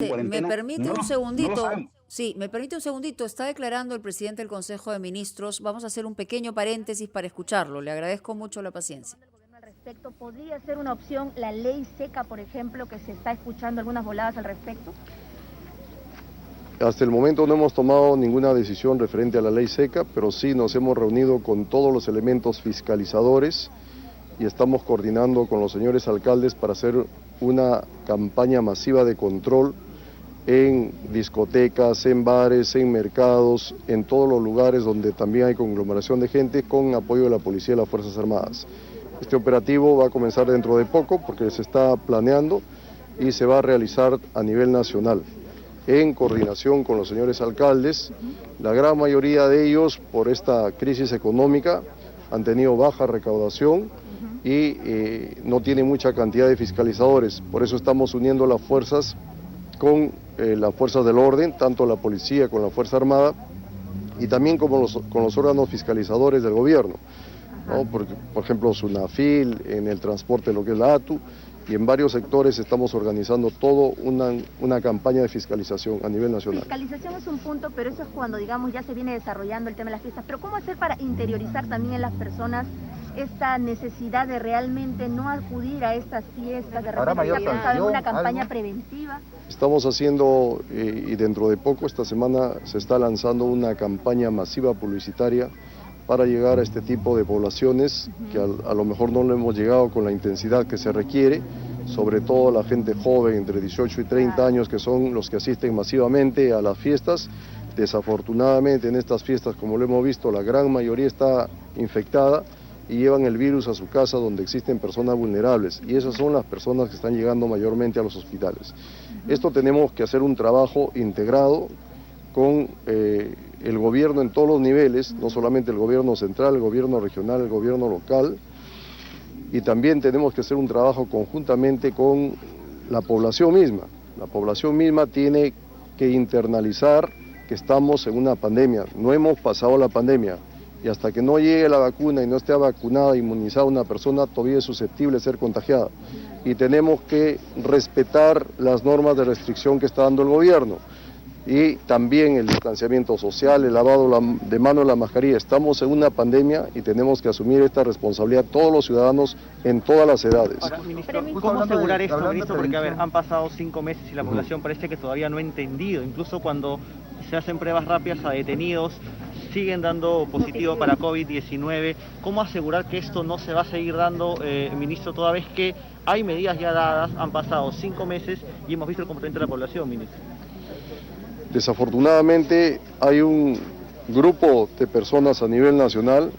¿Me permite un No lo segundito? sabemos. Sí, me permite un segundito. Está declarando el presidente del Consejo de Ministros. Vamos a hacer un pequeño paréntesis para escucharlo. Le agradezco mucho la paciencia. Al respecto, ¿podría ser una opción la ley seca, por ejemplo, que se está escuchando algunas voladas al respecto? Hasta el momento no hemos tomado ninguna decisión referente a la ley seca, pero sí nos hemos reunido con todos los elementos fiscalizadores y estamos coordinando con los señores alcaldes para hacer una campaña masiva de control en discotecas, en bares, en mercados, en todos los lugares donde también hay conglomeración de gente, con apoyo de la policía y las Fuerzas Armadas. Este operativo va a comenzar dentro de poco porque se está planeando y se va a realizar a nivel nacional, en coordinación con los señores alcaldes. La gran mayoría de ellos, por esta crisis económica, han tenido baja recaudación y no tienen mucha cantidad de fiscalizadores. Por eso estamos uniendo las fuerzas con las fuerzas del orden, tanto la policía con la Fuerza Armada, y también con los órganos fiscalizadores del gobierno, ¿no? Por ejemplo, SUNAFIL, en el transporte, lo que es la ATU, y en varios sectores estamos organizando todo una campaña de fiscalización a nivel nacional. Fiscalización es un punto, pero eso es cuando, digamos, ya se viene desarrollando el tema de las fiestas. Pero ¿cómo hacer para interiorizar también en las personas esta necesidad de realmente no acudir a estas fiestas? De repente está pensado en una campaña preventiva. Estamos haciendo, y dentro de poco, esta semana, se está lanzando una campaña masiva publicitaria para llegar a este tipo de poblaciones que a lo mejor no le hemos llegado con la intensidad que se requiere, sobre todo la gente joven entre 18 y 30 años, que son los que asisten masivamente a las fiestas. Desafortunadamente en estas fiestas, como lo hemos visto, la gran mayoría está infectada y llevan el virus a su casa, donde existen personas vulnerables, y esas son las personas que están llegando mayormente a los hospitales. Esto tenemos que hacer un trabajo integrado con el gobierno en todos los niveles, no solamente el gobierno central, el gobierno regional, el gobierno local, y también tenemos que hacer un trabajo conjuntamente con la población misma. La población misma tiene que internalizar que estamos en una pandemia, no hemos pasado la pandemia, y hasta que no llegue la vacuna y no esté vacunada, inmunizada una persona, todavía es susceptible de ser contagiada. Y tenemos que respetar las normas de restricción que está dando el gobierno. Y también el distanciamiento social, el lavado de manos, la mascarilla. Estamos en una pandemia y tenemos que asumir esta responsabilidad todos los ciudadanos en todas las edades. Ahora, ministro, ¿cómo asegurar esto, ministro? Porque, a ver, han pasado 5 meses y la población parece que todavía no ha entendido. Incluso cuando se hacen pruebas rápidas a detenidos, siguen dando positivo para COVID-19. ¿Cómo asegurar que esto no se va a seguir dando, ministro, toda vez que hay medidas ya dadas, han pasado 5 meses y hemos visto el comportamiento de la población, ministro? Desafortunadamente hay un grupo de personas a nivel nacional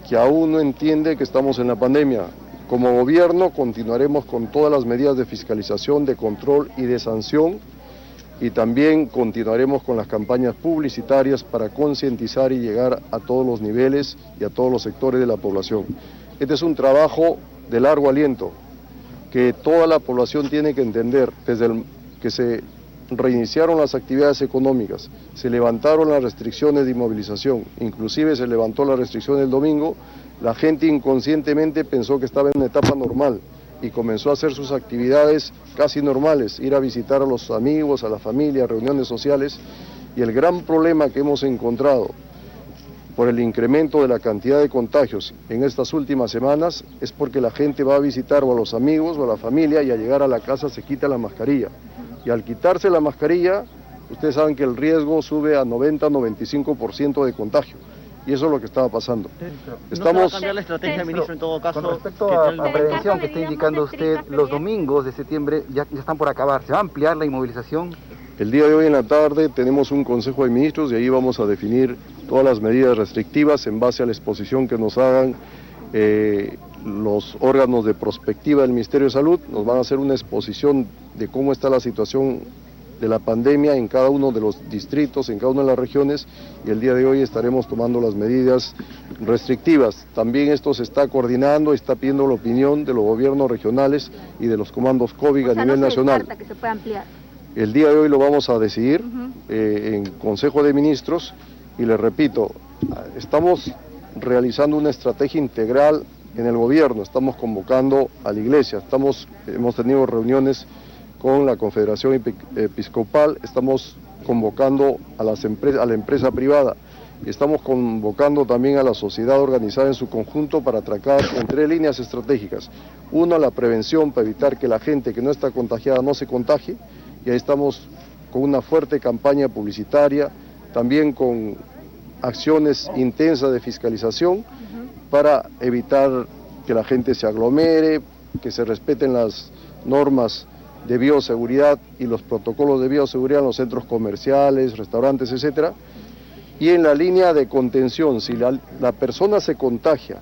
que aún no entiende que estamos en la pandemia. Como gobierno continuaremos con todas las medidas de fiscalización, de control y de sanción, y también continuaremos con las campañas publicitarias para concientizar y llegar a todos los niveles y a todos los sectores de la población. Este es un trabajo de largo aliento que toda la población tiene que entender. Desde que se reiniciaron las actividades económicas, se levantaron las restricciones de inmovilización, inclusive se levantó la restricción el domingo, la gente inconscientemente pensó que estaba en una etapa normal y comenzó a hacer sus actividades casi normales, ir a visitar a los amigos, a la familia, reuniones sociales, y el gran problema que hemos encontrado por el incremento de la cantidad de contagios en estas últimas semanas es porque la gente va a visitar o a los amigos o a la familia y al llegar a la casa se quita la mascarilla. Y al quitarse la mascarilla, ustedes saben que el riesgo sube a 90-95% de contagio. Y eso es lo que estaba pasando. ¿No se va a cambiar la estrategia, ministro, en todo caso? Con respecto a la prevención que está indicando usted, los domingos de septiembre ya están por acabar. ¿Se va a ampliar la inmovilización? El día de hoy en la tarde tenemos un Consejo de Ministros y ahí vamos a definir todas las medidas restrictivas en base a la exposición que nos hagan los órganos de prospectiva del Ministerio de Salud. Nos van a hacer una exposición de cómo está la situación de la pandemia en cada uno de los distritos, en cada una de las regiones, y el día de hoy estaremos tomando las medidas restrictivas. También esto se está coordinando, está pidiendo la opinión de los gobiernos regionales y de los comandos COVID a nivel nacional. Que se pueda ampliar. El día de hoy lo vamos a decidir en Consejo de Ministros, y les repito, estamos realizando una estrategia integral en el gobierno, estamos convocando a la iglesia, hemos tenido reuniones con la Confederación Episcopal, estamos convocando a la empresa privada. Estamos convocando también a la sociedad organizada en su conjunto para tratar en 3 líneas estratégicas. Una, la prevención para evitar que la gente que no está contagiada no se contagie, y ahí estamos con una fuerte campaña publicitaria, también con acciones intensas de fiscalización para evitar que la gente se aglomere, que se respeten las normas de bioseguridad y los protocolos de bioseguridad en los centros comerciales, restaurantes, etcétera. Y en la línea de contención, si la persona se contagia,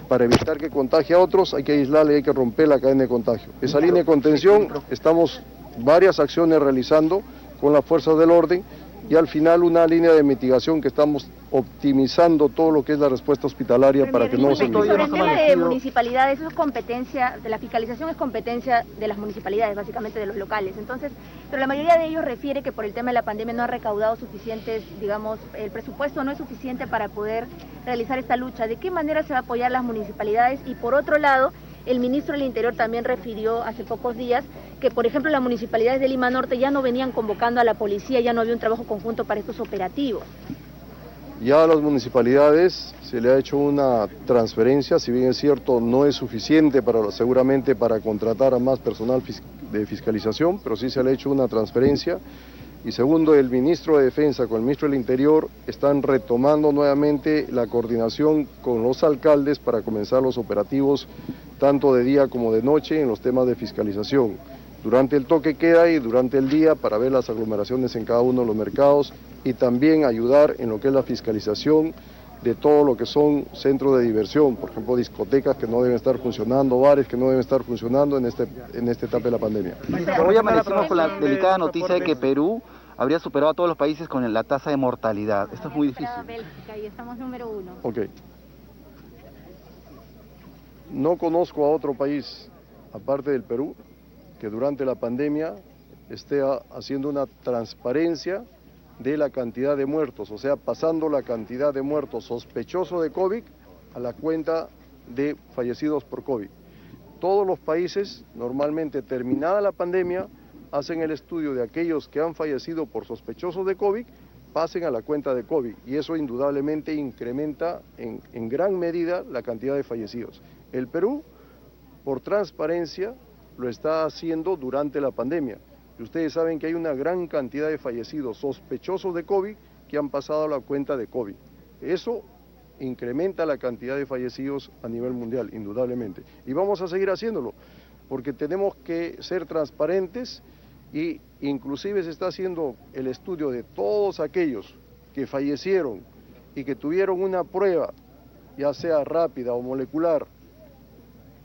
para evitar que contagie a otros, hay que aislarle, hay que romper la cadena de contagio. Esa línea de contención, estamos varias acciones realizando con las fuerzas del orden, y al final una línea de mitigación que estamos optimizando todo lo que es la respuesta hospitalaria para que no se... Sobre el tema de municipalidades, eso es competencia, de la fiscalización es competencia de las municipalidades, básicamente de los locales. Entonces, pero la mayoría de ellos refiere que por el tema de la pandemia no ha recaudado suficientes, digamos, el presupuesto no es suficiente para poder realizar esta lucha. ¿De qué manera se va a apoyar las municipalidades? Y por otro lado, el ministro del Interior también refirió hace pocos días que, por ejemplo, las municipalidades de Lima Norte ya no venían convocando a la policía, ya no había un trabajo conjunto para estos operativos. Ya a las municipalidades se le ha hecho una transferencia, si bien es cierto no es suficiente seguramente para contratar a más personal de fiscalización, pero sí se le ha hecho una transferencia. Y segundo, el ministro de Defensa con el ministro del Interior están retomando nuevamente la coordinación con los alcaldes para comenzar los operativos tanto de día como de noche en los temas de fiscalización. Durante el toque queda y durante el día para ver las aglomeraciones en cada uno de los mercados, y también ayudar en lo que es la fiscalización de todo lo que son centros de diversión, por ejemplo discotecas que no deben estar funcionando, bares que no deben estar funcionando en esta etapa de la pandemia. Hoy amanecimos con la delicada noticia de que Perú habría superado a todos los países con la tasa de mortalidad. Esto es muy difícil. Bélgica y estamos número 1. Ok. No conozco a otro país, aparte del Perú, que durante la pandemia esté haciendo una transparencia de la cantidad de muertos, o sea, pasando la cantidad de muertos sospechosos de COVID a la cuenta de fallecidos por COVID. Todos los países, normalmente terminada la pandemia, hacen el estudio de aquellos que han fallecido por sospechosos de COVID, pasen a la cuenta de COVID, y eso indudablemente incrementa en gran medida la cantidad de fallecidos. El Perú, por transparencia, lo está haciendo durante la pandemia. Y ustedes saben que hay una gran cantidad de fallecidos sospechosos de COVID que han pasado a la cuenta de COVID. Eso incrementa la cantidad de fallecidos a nivel mundial, indudablemente. Y vamos a seguir haciéndolo, porque tenemos que ser transparentes, y inclusive se está haciendo el estudio de todos aquellos que fallecieron y que tuvieron una prueba, ya sea rápida o molecular,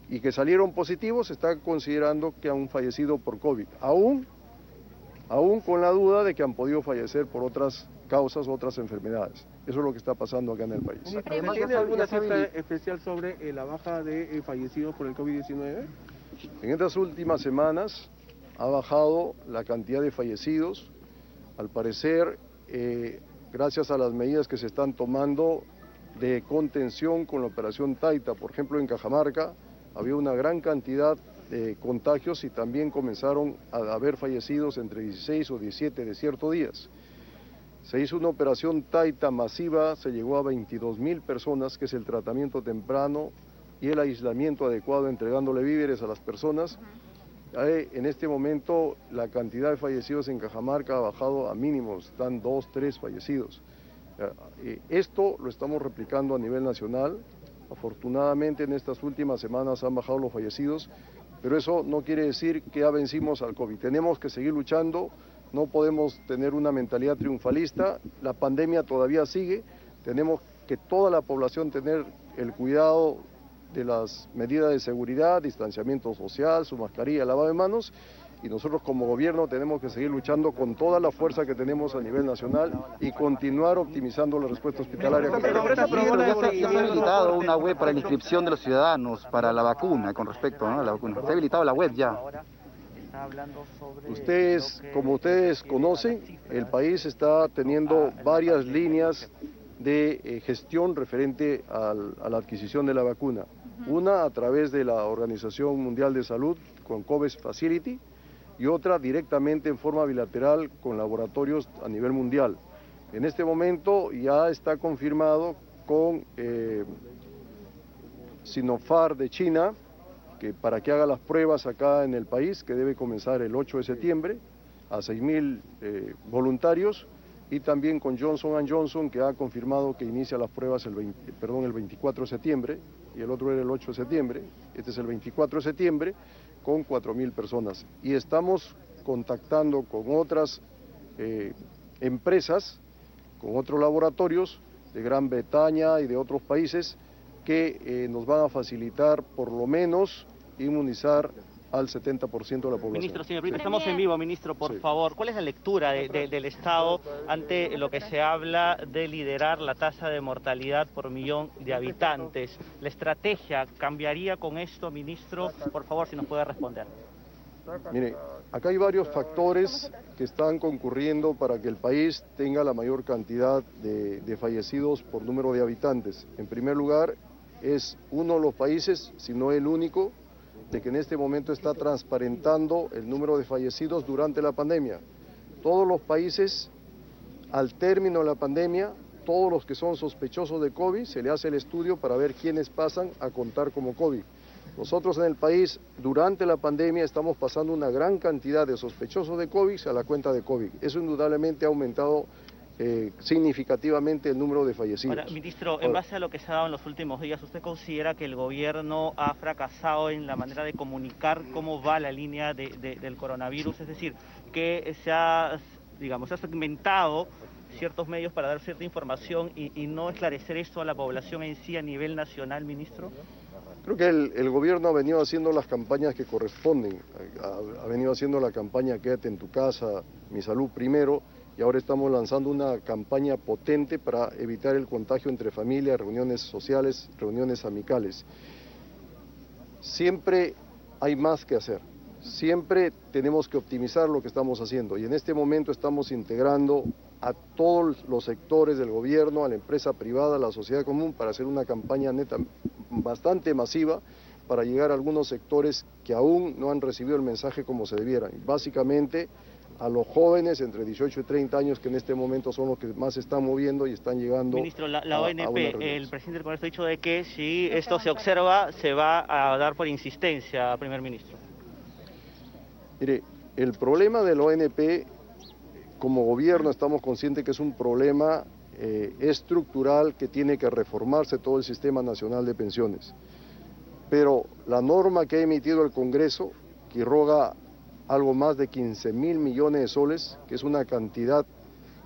y que salieron positivos, se está considerando que han fallecido por COVID, aún con la duda de que han podido fallecer por otras causas, otras enfermedades. Eso es lo que está pasando acá en el país. ¿Tiene alguna cifra especial sobre la baja de fallecidos por el COVID-19? En estas últimas semanas ha bajado la cantidad de fallecidos. Al parecer, gracias a las medidas que se están tomando de contención con la operación Taita, por ejemplo en Cajamarca, había una gran cantidad de contagios y también comenzaron a haber fallecidos entre 16 o 17 de ciertos días. Se hizo una operación Taita masiva, se llegó a 22.000 personas, que es el tratamiento temprano y el aislamiento adecuado, entregándole víveres a las personas. En este momento la cantidad de fallecidos en Cajamarca ha bajado a mínimos, están 2, 3 fallecidos. Esto lo estamos replicando a nivel nacional. Afortunadamente en estas últimas semanas han bajado los fallecidos, pero eso no quiere decir que ya vencimos al COVID. Tenemos que seguir luchando, no podemos tener una mentalidad triunfalista, la pandemia todavía sigue, tenemos que toda la población tener el cuidado de las medidas de seguridad, distanciamiento social, su mascarilla, lavado de manos, y nosotros como gobierno tenemos que seguir luchando con toda la fuerza que tenemos a nivel nacional y continuar optimizando la respuesta hospitalaria. Ya se ha habilitado una web para la inscripción de los ciudadanos para la vacuna, con respecto, ¿no?, a la vacuna. Se ha habilitado la web ya. Como ustedes conocen, el país está teniendo varias líneas de gestión referente a la adquisición de la vacuna. Una a través de la Organización Mundial de Salud con COVAX Facility, y otra directamente en forma bilateral con laboratorios a nivel mundial. En este momento ya está confirmado con Sinopharm de China, que para que haga las pruebas acá en el país, que debe comenzar el 8 de septiembre, a 6.000 voluntarios, y también con Johnson & Johnson, que ha confirmado que inicia las pruebas el 24 de septiembre, y el otro era el 8 de septiembre, este es el 24 de septiembre, con 4.000 personas. Y estamos contactando con otras empresas, con otros laboratorios de Gran Bretaña y de otros países que nos van a facilitar por lo menos inmunizar al 70% de la población. Ministro, señor Brito, estamos en vivo, ministro, por favor. ¿Cuál es la lectura del Estado ante lo que se habla de liderar la tasa de mortalidad por millón de habitantes? ¿La estrategia cambiaría con esto, ministro? Por favor, si nos puede responder. Mire, acá hay varios factores que están concurriendo para que el país tenga la mayor cantidad de fallecidos por número de habitantes. En primer lugar, es uno de los países, si no el único, de que en este momento está transparentando el número de fallecidos durante la pandemia. Todos los países, al término de la pandemia, todos los que son sospechosos de COVID, se le hace el estudio para ver quiénes pasan a contar como COVID. Nosotros en el país, durante la pandemia, estamos pasando una gran cantidad de sospechosos de COVID a la cuenta de COVID. Eso indudablemente ha aumentado significativamente el número de fallecidos. Ahora, ministro, en base a lo que se ha dado en los últimos días, ¿usted considera que el gobierno ha fracasado en la manera de comunicar cómo va la línea del coronavirus? Es decir, que se ha segmentado ciertos medios para dar cierta información y no esclarecer esto a la población en sí a nivel nacional, ministro. Creo que el gobierno ha venido haciendo las campañas que corresponden, ha venido haciendo la campaña Quédate en tu casa, Mi Salud Primero, y ahora estamos lanzando una campaña potente para evitar el contagio entre familias, reuniones sociales, reuniones amicales. Siempre hay más que hacer, siempre tenemos que optimizar lo que estamos haciendo y en este momento estamos integrando a todos los sectores del gobierno, a la empresa privada, a la sociedad común para hacer una campaña neta bastante masiva para llegar a algunos sectores que aún no han recibido el mensaje como se debieran. Básicamente a los jóvenes entre 18 y 30 años que en este momento son los que más se están moviendo y están llegando. Ministro, la ONP, el presidente del Congreso ha dicho de que si esto se observa, se va a dar por insistencia, primer ministro. Mire, el problema del ONP, como gobierno estamos conscientes que es un problema estructural que tiene que reformarse todo el Sistema Nacional de Pensiones. Pero la norma que ha emitido el Congreso, que roga algo más de 15.000 millones de soles, que es una cantidad,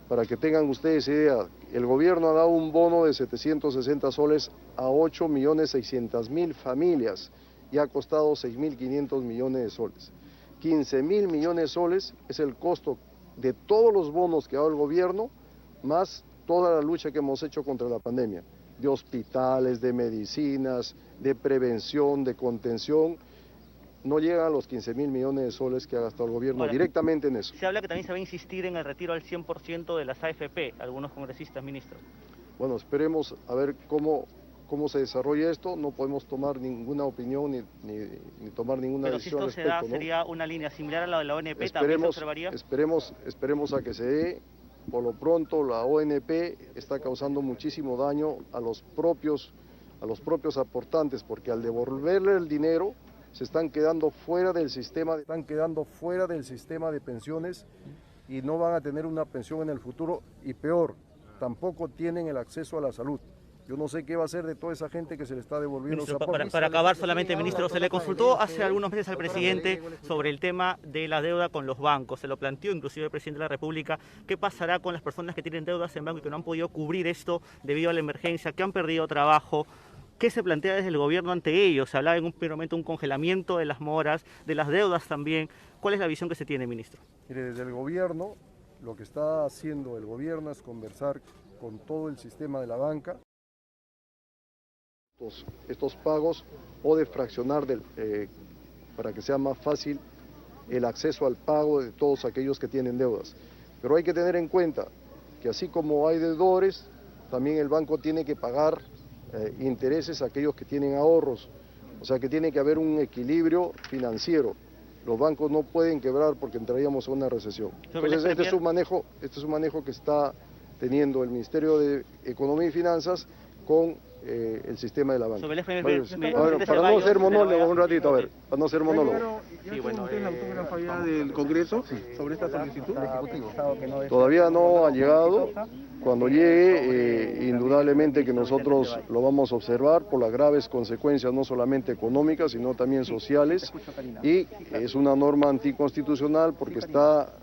para que tengan ustedes idea, el gobierno ha dado un bono de 760 soles a 8.600.000 familias y ha costado 6.500 millones de soles. 15.000 millones de soles es el costo de todos los bonos que ha dado el gobierno, más toda la lucha que hemos hecho contra la pandemia, de hospitales, de medicinas, de prevención, de contención. No llegan a los 15.000 millones de soles que ha gastado el gobierno directamente en eso. Se habla que también se va a insistir en el retiro al 100% de las AFP, algunos congresistas, ministro. Bueno, esperemos a ver cómo se desarrolla esto. No podemos tomar ninguna opinión ni tomar ninguna decisión. Pero si esto respecto, se da, ¿sería una línea similar a la de la ONP? ¿También se observaría? Esperemos a que se dé. Por lo pronto, la ONP está causando muchísimo daño a los propios aportantes, porque al devolverle el dinero se están quedando fuera del sistema de pensiones y no van a tener una pensión en el futuro y peor, tampoco tienen el acceso a la salud. Yo no sé qué va a hacer de toda esa gente que se le está devolviendo. Ministro, para acabar solamente, ministro, se le consultó hace algunos meses al presidente sobre el tema de la deuda con los bancos. Se lo planteó inclusive el presidente de la República. ¿Qué pasará con las personas que tienen deudas en banco y que no han podido cubrir esto debido a la emergencia, que han perdido trabajo? ¿Qué se plantea desde el gobierno ante ellos? Se hablaba en un primer momento de un congelamiento de las moras, de las deudas también. ¿Cuál es la visión que se tiene, ministro? Mire, desde el gobierno, lo que está haciendo el gobierno es conversar con todo el sistema de la banca. Estos pagos o de fraccionar para que sea más fácil el acceso al pago de todos aquellos que tienen deudas. Pero hay que tener en cuenta que así como hay deudores, también el banco tiene que pagar intereses a aquellos que tienen ahorros, o sea que tiene que haber un equilibrio financiero. los bancos no pueden quebrar porque entraríamos en una recesión. Entonces este es un manejo que está teniendo el Ministerio de Economía y Finanzas con el sistema de la banca. Para no ser monólogo, un ratito, a ver, para no ser monólogo. Sí, bueno, ¿la autógrafa ya del Congreso sobre esta solicitud? Todavía no ha llegado. Cuando llegue, indudablemente que nosotros lo vamos a observar por las graves consecuencias, no solamente económicas, sino también sociales, y es una norma anticonstitucional porque está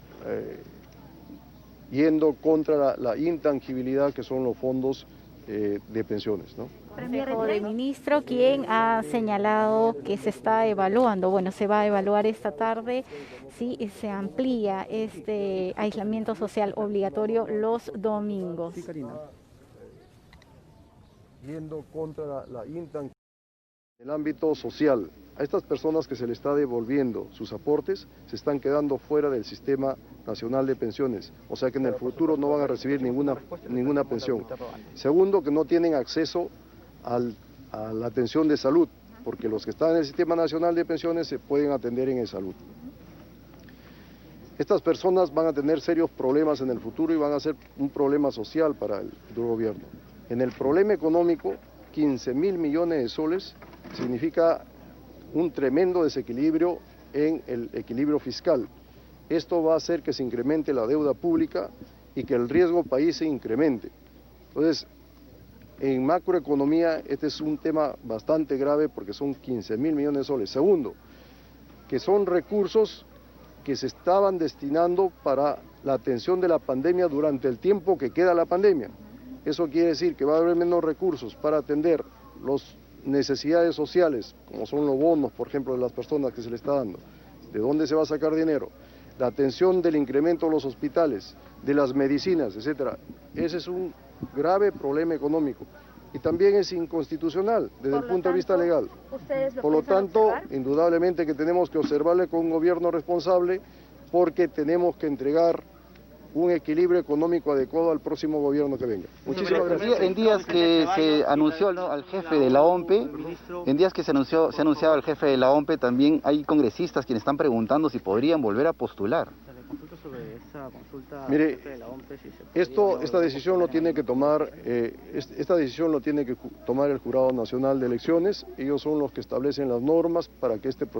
yendo contra la intangibilidad que son los fondos de pensiones, ¿no? Consejo de Ministro, quien ha señalado que se está evaluando, bueno, se va a evaluar esta tarde si se amplía este aislamiento social obligatorio los domingos. Sí, Karina. Yendo contra la intangibilidad en el ámbito social. A estas personas que se les está devolviendo sus aportes, se están quedando fuera del Sistema Nacional de Pensiones, o sea que en el futuro no van a recibir ninguna pensión. Segundo, que no tienen acceso a la atención de salud, porque los que están en el Sistema Nacional de Pensiones se pueden atender en el salud. Estas personas van a tener serios problemas en el futuro y van a ser un problema social para el futuro gobierno. En el problema económico, 15.000 millones de soles significa un tremendo desequilibrio en el equilibrio fiscal. Esto va a hacer que se incremente la deuda pública y que el riesgo país se incremente. Entonces, en macroeconomía este es un tema bastante grave porque son 15.000 millones de soles. Segundo, que son recursos que se estaban destinando para la atención de la pandemia durante el tiempo que queda la pandemia. Eso quiere decir que va a haber menos recursos para atender las necesidades sociales, como son los bonos, por ejemplo, de las personas que se le está dando. ¿De dónde se va a sacar dinero? La atención del incremento de los hospitales, de las medicinas, etcétera. Ese es un grave problema económico y también es inconstitucional desde el punto de vista legal. Por lo tanto, indudablemente que tenemos que observarle con un gobierno responsable porque tenemos que entregar un equilibrio económico adecuado al próximo gobierno que venga. Muchísimas gracias. En días que se anunció al jefe de la OMPE, se ha anunciado al jefe de la OMPE, también hay congresistas quienes están preguntando si podrían volver a postular. Mire, esta decisión lo tiene que tomar, el Jurado Nacional de Elecciones. Ellos son los que establecen las normas para que este proceso